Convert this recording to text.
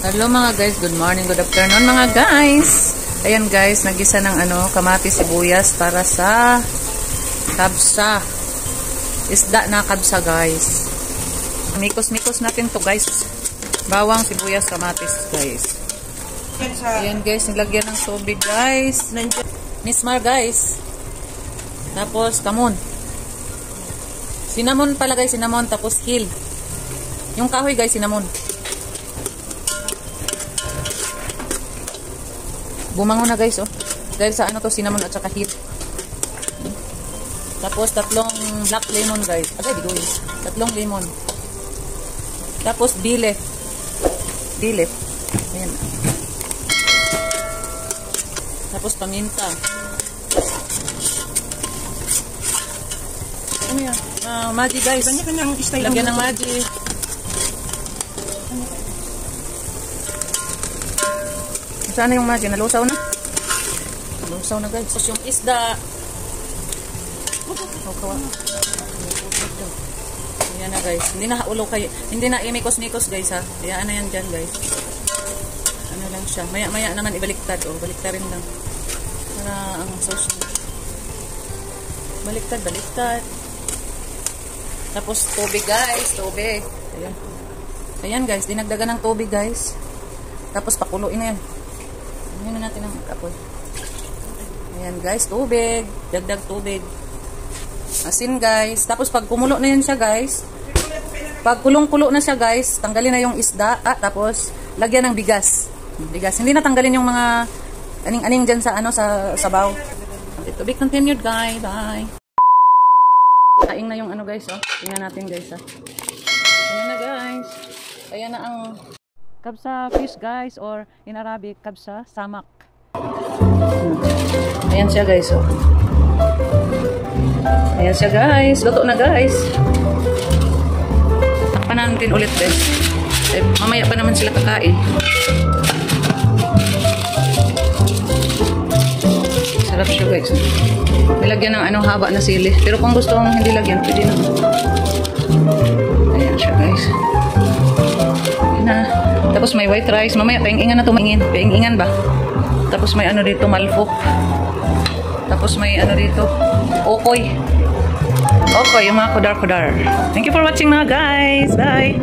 Hello mga guys, good morning, good afternoon mga guys. Ayan guys, nagisa ng kamatis, sibuyas para sa kabsa. Isda na kabsa guys. Mikos-mikos natin to guys. Bawang, sibuyas, kamatis guys. Ayan guys, nilagyan ng tubig guys. Mismar guys. Tapos kamon. Cinnamon pala guys, cinnamon. Tapos hill. Yung kahoy guys, cinnamon. Bumangon na guys, oh. Dahil sa to, cinnamon at saka heat. Tapos, 3 black lemon guys. Agay, di guys. 3 lemon. Tapos, bilef. Bilef. Ayan. Tapos, paminta. Ano yan? Maji guys. Kanya-kanyang style. Lagyan ng maji. Saan na yung maji? Nalusaw na? Nalusaw na guys. Tapos yung isda. Ayan na guys. Hindi na haulo kayo. Hindi na imikos-mikos guys ha. Ayan na yan dyan guys. Ano lang siya. Maya-maya naman ibaliktad. O, baliktarin lang. Para ang sauce na. Baliktad. Tapos tubig guys. Tubig. Ayan. Ayan guys. Dinagdagan ng tubig guys. Tapos pakuluin na yan. Ayan na natin ang kapoy. Ayan guys, tubig. Dagdag tubig. Asin guys. Tapos pag kumulo na yan siya guys. Pag kulong-kulo na siya guys, tanggalin na yung isda. Tapos lagyan ng bigas. Bigas. Hindi na tanggalin yung mga aning-aning dyan sa sa sabaw. To be continued guys. Bye. Kaing na yung guys, oh. Tingnan natin guys, ah. Ayan na guys. Ayan na ang kabsa fish guys, or in Arabic kabsa samak. Ayan siya guys, oh. Ayan siya guys, luto na guys. Takpan natin ulit guys. Mamaya pa naman sila kakain. Sarap siya guys. Nilagyan ng haba na sili. Pero kung gusto mong hindi lagyan, pwede na. Ayan siya guys. Ayan na. Tapos may white rice. Mamaya, paingingan na ito. Paingingan ba? Tapos may dito, malfok. Tapos may dito, okoy. Okoy, yung mga kudar-kudar. Thank you for watching mga guys. Bye!